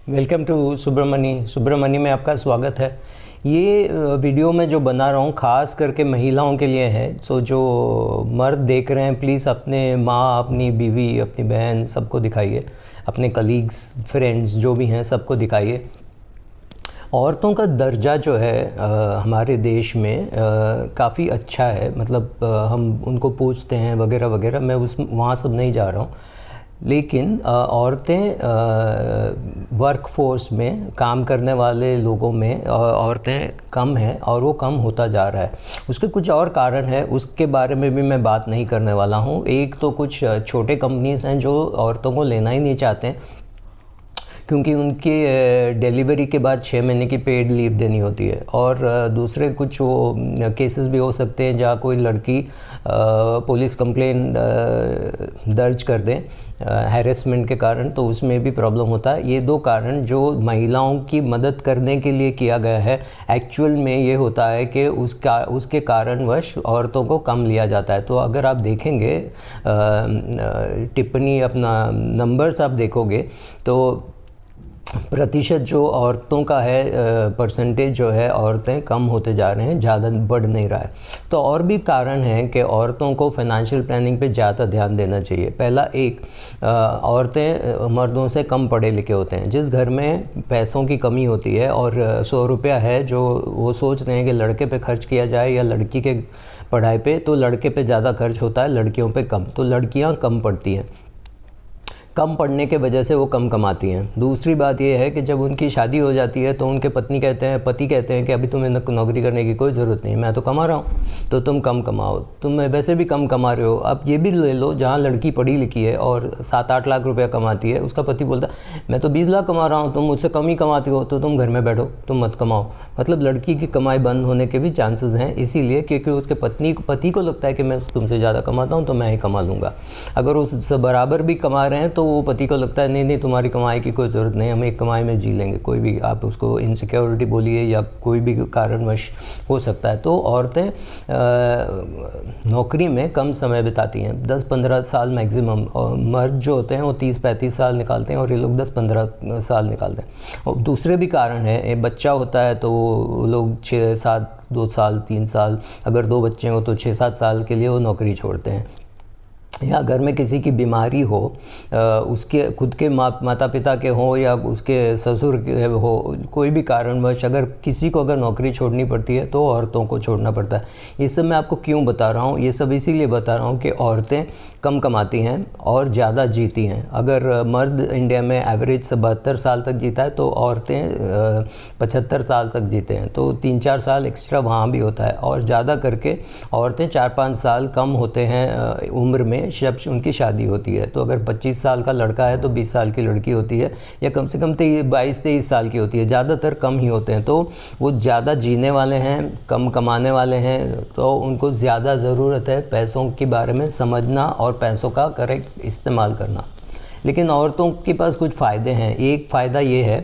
Welcome to Subramani में आपका स्वागत है। ये वीडियो मैं जो बना रहा हूँ ख़ास करके महिलाओं के लिए है। सो जो मर्द देख रहे हैं प्लीज़ अपने माँ, अपनी बीवी, अपनी बहन सबको दिखाइए, अपने कलीग्स, फ्रेंड्स जो भी हैं सबको दिखाइए। औरतों का दर्जा जो है हमारे देश में काफ़ी अच्छा है। मतलब हम उनको पूछते हैं वगैरह वगैरह, मैं वहाँ सब नहीं जा रहा हूँ। लेकिन औरतें वर्क फोर्स में काम करने वाले लोगों में औरतें कम हैं और वो कम होता जा रहा है। उसके कुछ और कारण है, उसके बारे में भी मैं बात नहीं करने वाला हूँ। एक तो कुछ छोटे कंपनीज़ हैं जो औरतों को लेना ही नहीं चाहते हैं क्योंकि उनकी डिलीवरी के बाद 6 महीने की पेड लीव देनी होती है। और दूसरे कुछ वो केसेस भी हो सकते हैं जहाँ कोई लड़की पुलिस कंप्लेन दर्ज कर दें हैरेसमेंट के कारण, तो उसमें भी प्रॉब्लम होता है। ये दो कारण जो महिलाओं की मदद करने के लिए किया गया है, एक्चुअल में ये होता है कि उसके कारणवश औरतों को कम लिया जाता है। तो अगर आप देखेंगे टिप्पणी, अपना नंबर्स आप देखोगे तो प्रतिशत जो औरतों का है, परसेंटेज जो है औरतें कम होते जा रहे हैं, ज़्यादा बढ़ नहीं रहा है। तो और भी कारण हैं कि औरतों को फाइनेंशियल प्लानिंग पे ज़्यादा ध्यान देना चाहिए। पहला, एक औरतें मर्दों से कम पढ़े लिखे होते हैं। जिस घर में पैसों की कमी होती है और 100 रुपया है जो वो सोचते हैं कि लड़के पे खर्च किया जाए या लड़की के पढ़ाई पे, तो लड़के पे ज़्यादा खर्च होता है, लड़कियों पे कम। तो लड़कियाँ कम पढ़ती हैं, कम पढ़ने के वजह से वो कम कमाती हैं। दूसरी बात ये है कि जब उनकी शादी हो जाती है तो उनके पति कहते हैं कि अभी तुम्हें नौकरी करने की कोई ज़रूरत नहीं, मैं तो कमा रहा हूँ, तो तुम कम कमाओ, तुम वैसे भी कम कमा रहे हो। अब ये भी ले लो जहाँ लड़की पढ़ी लिखी है और 7-8 लाख रुपया कमाती है, उसका पति बोलता मैं तो 20 लाख कमा रहा हूँ, तुम मुझसे कम ही कमाती हो, तो तुम घर में बैठो, तुम मत कमाओ। मतलब लड़की की कमाई बंद होने के भी चांसेस हैं, इसीलिए क्योंकि उसके पति को लगता है कि मैं तुमसे ज़्यादा कमाता हूँ तो मैं ही कमा लूँगा। अगर उससे बराबर भी कमा रहे हैं तो वो पति को लगता है नहीं तुम्हारी कमाई की कोई ज़रूरत नहीं, हम एक कमाई में जी लेंगे। कोई भी आप उसको इनसिक्योरिटी बोलिए या कोई भी कारणवश हो सकता है। तो औरतें नौकरी में कम समय बिताती हैं, 10-15 साल मैक्सिमम, और मर्द जो होते हैं वो 30-35 साल निकालते हैं और ये लोग 10-15 साल निकालते हैं। और दूसरे भी कारण है, एक बच्चा होता है तो लोग 6-7, 2 साल 3 साल, अगर 2 बच्चे हो तो 6-7 साल के लिए वो नौकरी छोड़ते हैं। या घर में किसी की बीमारी हो, उसके खुद के माता पिता के हो या उसके ससुर के हो, कोई भी कारणवश अगर किसी को अगर नौकरी छोड़नी पड़ती है तो औरतों को छोड़ना पड़ता है। ये सब मैं आपको क्यों बता रहा हूँ? ये सब इसीलिए बता रहा हूँ कि औरतें कम कमाती हैं और ज़्यादा जीती हैं। अगर मर्द इंडिया में एवरेज 72 साल तक जीता है तो औरतें 75 साल तक जीते हैं, तो 3-4 साल एक्स्ट्रा वहाँ भी होता है। और ज़्यादा करके औरतें 4-5 साल कम होते हैं उम्र में जब उनकी शादी होती है। तो अगर 25 साल का लड़का है तो 20 साल की लड़की होती है, या कम से कम 22-23 साल की होती है, ज़्यादातर कम ही होते हैं। तो वो ज़्यादा जीने वाले हैं, कम कमाने वाले हैं, तो उनको ज़्यादा ज़रूरत है पैसों के बारे में समझना और पैसों का करेक्ट इस्तेमाल करना। लेकिन औरतों के पास कुछ फ़ायदे हैं। एक फ़ायदा ये है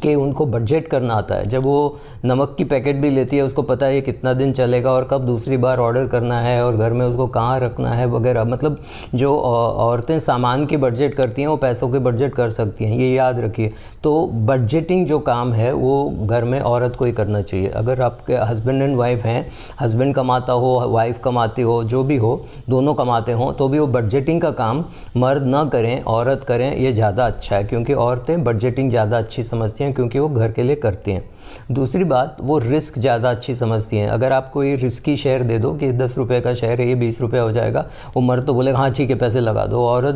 कि उनको बजट करना आता है। जब वो नमक की पैकेट भी लेती है, उसको पता है ये कितना दिन चलेगा और कब दूसरी बार ऑर्डर करना है और घर में उसको कहाँ रखना है वगैरह। मतलब जो औरतें सामान की बजट करती हैं वो पैसों की बजट कर सकती हैं, ये याद रखिए। तो बजटिंग जो काम है वो घर में औरत को ही करना चाहिए। अगर आपके हस्बैंड एंड वाइफ हैं, हस्बैंड कमाता हो, वाइफ कमाती हो, जो भी हो, दोनों कमाते हों, तो भी वो बजटिंग का काम मर्द ना करें, औरत करें, ये ज़्यादा अच्छा है। क्योंकि औरतें बजटिंग ज़्यादा अच्छी समझती हैं क्योंकि वो घर के लिए करती हैं। दूसरी बात, वो रिस्क ज़्यादा अच्छी समझती हैं। अगर आप कोई रिस्की शेयर दे दो कि 10 रुपये का शेयर है, ये 20 रुपये हो जाएगा, वो मर्द तो बोलेगा हाँ ठीक है पैसे लगा दो। औरत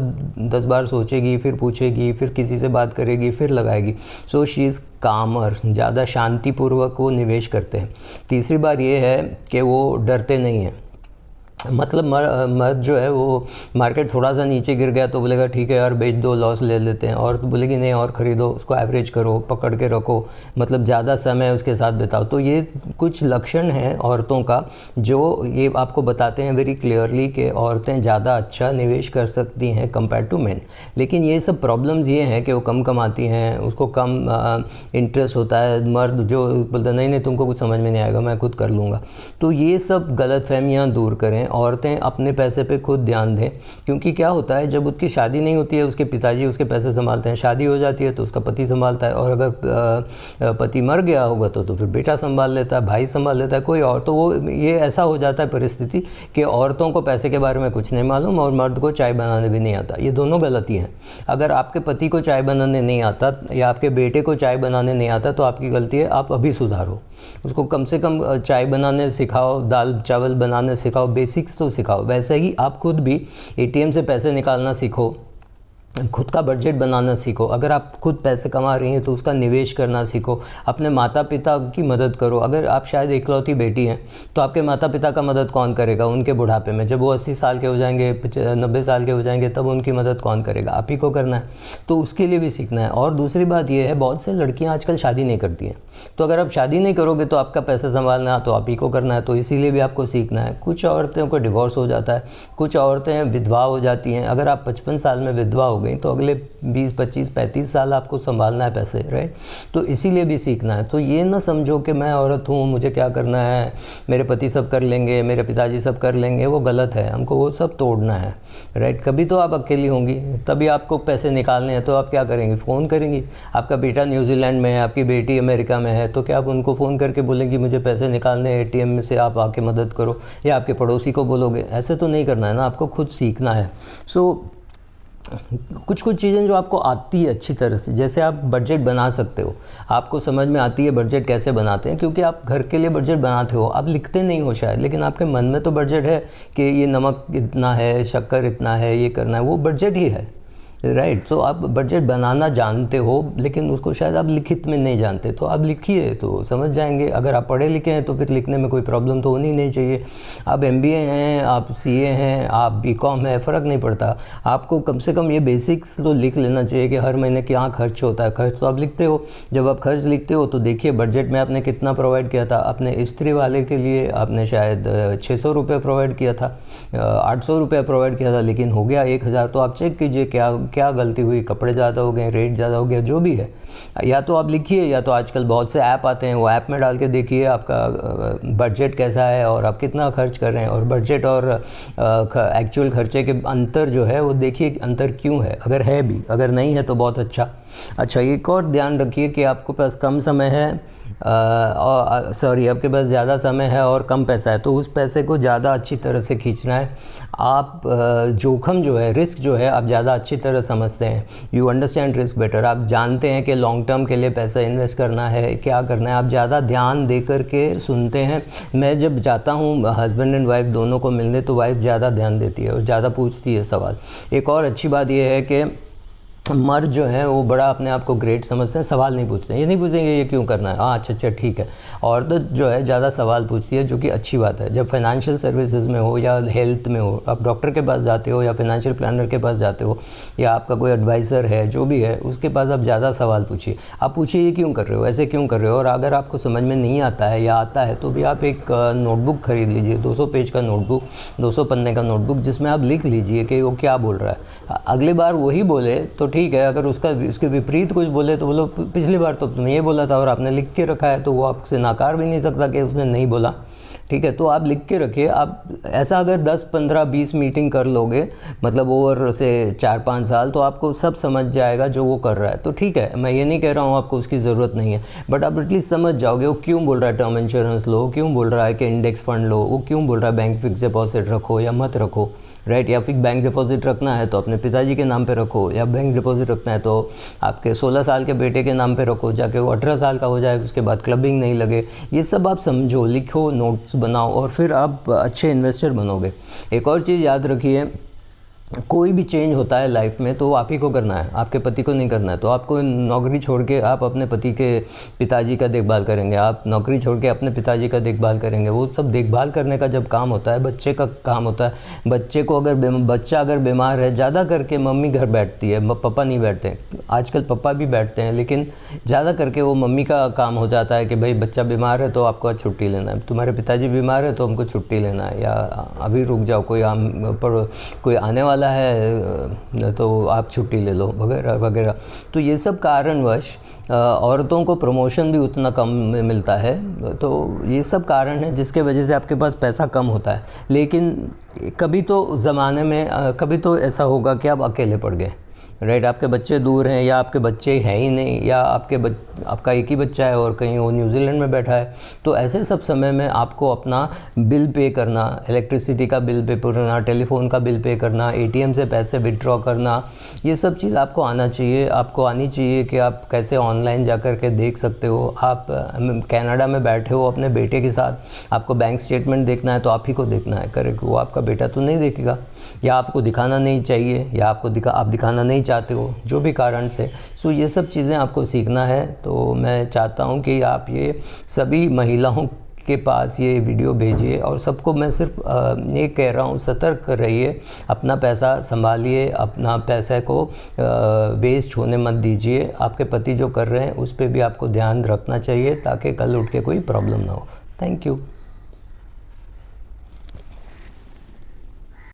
10 बार सोचेगी, फिर पूछेगी, फिर किसी से बात करेगी, फिर लगाएगी। सो शी इज़ कामर, ज़्यादा शांतिपूर्वक वो निवेश करते हैं। तीसरी बात ये है कि वो डरते नहीं हैं। मतलब मर्द जो है वो मार्केट थोड़ा सा नीचे गिर गया तो बोलेगा ठीक है यार बेच दो, लॉस ले लेते हैं। और तो बोलेगी नहीं और ख़रीदो, उसको एवरेज करो, पकड़ के रखो, मतलब ज़्यादा समय उसके साथ बिताओ। तो ये कुछ लक्षण हैं औरतों का जो ये आपको बताते हैं वेरी क्लियरली कि औरतें ज़्यादा अच्छा निवेश कर सकती हैं कंपेयर टू मेन। लेकिन ये सब प्रॉब्लम्स ये हैं कि वो कम कमाती हैं, उसको कम इंटरेस्ट होता है। मर्द जो बोलता नहीं तुमको कुछ समझ में नहीं आएगा, मैं खुद कर लूँगा। तो ये सब गलतफहमियाँ दूर करें औरतें अपने पैसे पे खुद ध्यान दें, क्योंकि क्या होता है जब उसकी शादी नहीं होती है उसके पिताजी उसके पैसे संभालते हैं, शादी हो जाती है तो उसका पति संभालता है, और अगर पति मर गया होगा तो फिर बेटा संभाल लेता है, भाई संभाल लेता है, कोई और। तो वो ये ऐसा हो जाता है परिस्थिति कि औरतों को पैसे के बारे में कुछ नहीं मालूम और मर्द को चाय बनाने भी नहीं आता। ये दोनों गलती हैं। अगर आपके पति को चाय बनाने नहीं आता या आपके बेटे को चाय बनाने नहीं आता तो आपकी गलती है, आप अभी सुधारो। उसको कम से कम चाय बनाने सिखाओ, दाल चावल बनाने सिखाओ, बेसिक्स तो सिखाओ। वैसे ही आप खुद भी एटीएम से पैसे निकालना सीखो, खुद का बजट बनाना सीखो। अगर आप खुद पैसे कमा रही हैं तो उसका निवेश करना सीखो। अपने माता पिता की मदद करो। अगर आप शायद इकलौती बेटी हैं तो आपके माता पिता का मदद कौन करेगा उनके बुढ़ापे में? जब वो 80 साल के हो जाएंगे, 90 साल के हो जाएंगे, तब उनकी मदद कौन करेगा? आप ही को करना है। तो उसके लिए भी सीखना है। और दूसरी बात ये है, बहुत से लड़कियाँ आजकल शादी नहीं करती हैं, तो अगर आप शादी नहीं करोगे तो आपका पैसा संभालना तो आप ही को करना है, तो इसीलिए भी आपको सीखना है। कुछ औरतों को डिवोर्स हो जाता है, कुछ औरतें विधवा हो जाती हैं। अगर आप 55 साल में विधवा हो गई तो अगले 20, 25, 35 साल आपको संभालना है पैसे, राइट? तो इसीलिए भी सीखना है। तो ये ना समझो कि मैं औरत हूँ, मुझे क्या करना है, मेरे पति सब कर लेंगे, मेरे पिताजी सब कर लेंगे, वो गलत है। हमको वो सब तोड़ना है, राइट? कभी तो आप अकेली होंगी, तभी आपको पैसे निकालने हैं, तो आप क्या करेंगी? फ़ोन करेंगी। आपका बेटा न्यूजीलैंड में है, आपकी बेटी अमेरिका में है, तो क्या आप उनको फ़ोन करके बोलेंगी मुझे पैसे निकालने एटीएम में से, आप आके मदद करो? या आपके पड़ोसी को बोलोगे? ऐसे तो नहीं करना है ना, आपको खुद सीखना है। कुछ चीज़ें जो आपको आती है अच्छी तरह से, जैसे आप बजट बना सकते हो, आपको समझ में आती है बजट कैसे बनाते हैं, क्योंकि आप घर के लिए बजट बनाते हो। आप लिखते नहीं हो शायद, लेकिन आपके मन में तो बजट है कि ये नमक इतना है, शक्कर इतना है, ये करना है, वो बजट ही है, राइट? तो आप बजट बनाना जानते हो, लेकिन उसको शायद आप लिखित में नहीं जानते। तो आप लिखिए तो समझ जाएंगे। अगर आप पढ़े लिखे हैं तो फिर लिखने में कोई प्रॉब्लम तो होनी नहीं चाहिए। आप MBA हैं, आप CA हैं, आप BCom है, फ़र्क नहीं पड़ता। आपको कम से कम ये बेसिक्स तो लिख लेना चाहिए कि हर महीने क्या खर्च होता है। खर्च तो आप लिखते हो। जब आप खर्च लिखते हो तो देखिए बजट में आपने कितना प्रोवाइड किया था। अपने इस्त्री वाले के लिए आपने शायद 600 रुपये प्रोवाइड किया था, 800 रुपये प्रोवाइड किया था, लेकिन हो गया 1000। तो आप चेक कीजिए क्या गलती हुई, कपड़े ज़्यादा हो गए, रेट ज़्यादा हो गया, जो भी है। या तो आप लिखिए, या तो आजकल बहुत से ऐप आते हैं, वो ऐप में डाल के देखिए आपका बजट कैसा है और आप कितना खर्च कर रहे हैं, और बजट और एक्चुअल खर्चे के अंतर जो है वो देखिए अंतर क्यों है, अगर है भी, अगर नहीं है तो बहुत अच्छा। एक और ध्यान रखिए कि आपके पास कम समय है, आपके पास ज़्यादा समय है और कम पैसा है, तो उस पैसे को ज़्यादा अच्छी तरह से खींचना है। आप जोखम जो है, रिस्क जो है, आप ज़्यादा अच्छी तरह समझते हैं। You understand risk better. आप जानते हैं कि लॉन्ग टर्म के लिए पैसा इन्वेस्ट करना है, क्या करना है, आप ज़्यादा ध्यान दे करके सुनते हैं। मैं जब जाता हूँ हस्बैंड एंड वाइफ दोनों को मिलने, तो वाइफ ज़्यादा ध्यान देती है और ज़्यादा पूछती है सवाल। एक और अच्छी बात यह है कि मर्द जो है वो बड़ा अपने आप को ग्रेट समझते हैं, सवाल नहीं पूछते हैं। ये नहीं पूछेंगे ये क्यों करना है, हाँ अच्छा ठीक है। औरत जो है ज़्यादा सवाल पूछती है, जो कि अच्छी बात है। जब फाइनेंशियल सर्विसेज में हो या हेल्थ में हो, आप डॉक्टर के पास जाते हो या फाइनेंशियल प्लानर के पास जाते हो या आपका कोई एडवाइज़र है, जो भी है, उसके पास आप ज़्यादा सवाल पूछिए। आप पूछिए ये क्यों कर रहे हो, ऐसे क्यों कर रहे हो। और अगर आपको समझ में नहीं आता है या आता है तो भी आप एक नोटबुक खरीद लीजिए, 200 पेज का नोटबुक, 200 पन्ने का नोटबुक, जिसमें आप लिख लीजिए कि वो क्या बोल रहा है। अगली बार वही बोले तो ठीक है, अगर उसके विपरीत कुछ बोले तो बोलो पिछली बार तो तुमने ये बोला था और आपने लिख के रखा है, तो वो आपसे नकार भी नहीं सकता कि उसने नहीं बोला, ठीक है। तो आप लिख के रखिए। आप ऐसा अगर 10, 15, 20 मीटिंग कर लोगे, मतलब ओवर से 4-5 साल, तो आपको सब समझ जाएगा जो वो कर रहा है। तो ठीक है, मैं ये नहीं कह रहा हूँ आपको उसकी ज़रूरत नहीं है, बट आप एटलीस्ट समझ जाओगे वो क्यों बोल रहा है टर्म इंश्योरेंस लो, क्यों बोल रहा है कि इंडेक्स फंड लो, वो क्यों बोल रहा है बैंक फिक्स डिपॉजिट रखो या मत रखो, राइट। या फिर बैंक डिपॉजिट रखना है तो अपने पिताजी के नाम पे रखो, या बैंक डिपॉजिट रखना है तो आपके 16 साल के बेटे के नाम पे रखो, जाके वो 18 साल का हो जाए, उसके बाद क्लबिंग नहीं लगे। ये सब आप समझो, लिखो, नोट्स बनाओ, और फिर आप अच्छे इन्वेस्टर बनोगे। एक और चीज़ याद रखिए, कोई भी चेंज होता है लाइफ में तो आप ही को करना है, आपके पति को नहीं करना है। तो आपको नौकरी छोड़ के आप अपने पति के पिताजी का देखभाल करेंगे, आप नौकरी छोड़ के अपने पिताजी का देखभाल करेंगे। वो सब देखभाल करने का जब काम होता है, बच्चे का काम होता है। बच्चे को बच्चा अगर बीमार है, ज़्यादा करके मम्मी घर बैठती है, पापा नहीं बैठते। आजकल पापा भी बैठते हैं, लेकिन ज़्यादा करके वो मम्मी का काम हो जाता है कि भाई बच्चा बीमार है तो आपको आज छुट्टी लेना है, तुम्हारे पिताजी बीमार है तो हमको छुट्टी लेना है, या अभी रुक जाओ, कोई आने वाला है तो आप छुट्टी ले लो, वगैरह वगैरह। तो ये सब कारणवश औरतों को प्रमोशन भी उतना कम मिलता है। तो ये सब कारण है जिसके वजह से आपके पास पैसा कम होता है। लेकिन कभी तो ज़माने में कभी तो ऐसा होगा कि आप अकेले पड़ गए, राइट, आपके बच्चे दूर हैं या आपके बच्चे हैं ही नहीं, या आपका एक ही बच्चा है और कहीं वो न्यूजीलैंड में बैठा है। तो ऐसे सब समय में आपको अपना बिल पे करना, इलेक्ट्रिसिटी का बिल पे करना, टेलीफोन का बिल पे करना, एटीएम से पैसे विड्रॉ करना, ये सब चीज़ आपको आना चाहिए। आपको आनी चाहिए कि आप कैसे ऑनलाइन जा कर के देख सकते हो। आप कनाडा में बैठे हो अपने बेटे के साथ, आपको बैंक स्टेटमेंट देखना है तो आप ही को देखना है, करेक्ट, वो आपका बेटा तो नहीं देखेगा, या आपको दिखाना नहीं चाहिए, या आप दिखाना नहीं चाहते हो, जो भी कारण से। सो ये सब चीज़ें आपको सीखना है। तो मैं चाहता हूँ कि आप ये सभी महिलाओं के पास ये वीडियो भेजिए, और सबको मैं सिर्फ ये कह रहा हूँ, सतर्क रहिए, अपना पैसा संभालिए, अपना पैसे को वेस्ट होने मत दीजिए। आपके पति जो कर रहे हैं उस पर भी आपको ध्यान रखना चाहिए ताकि कल उठ के कोई प्रॉब्लम ना हो। Thank you.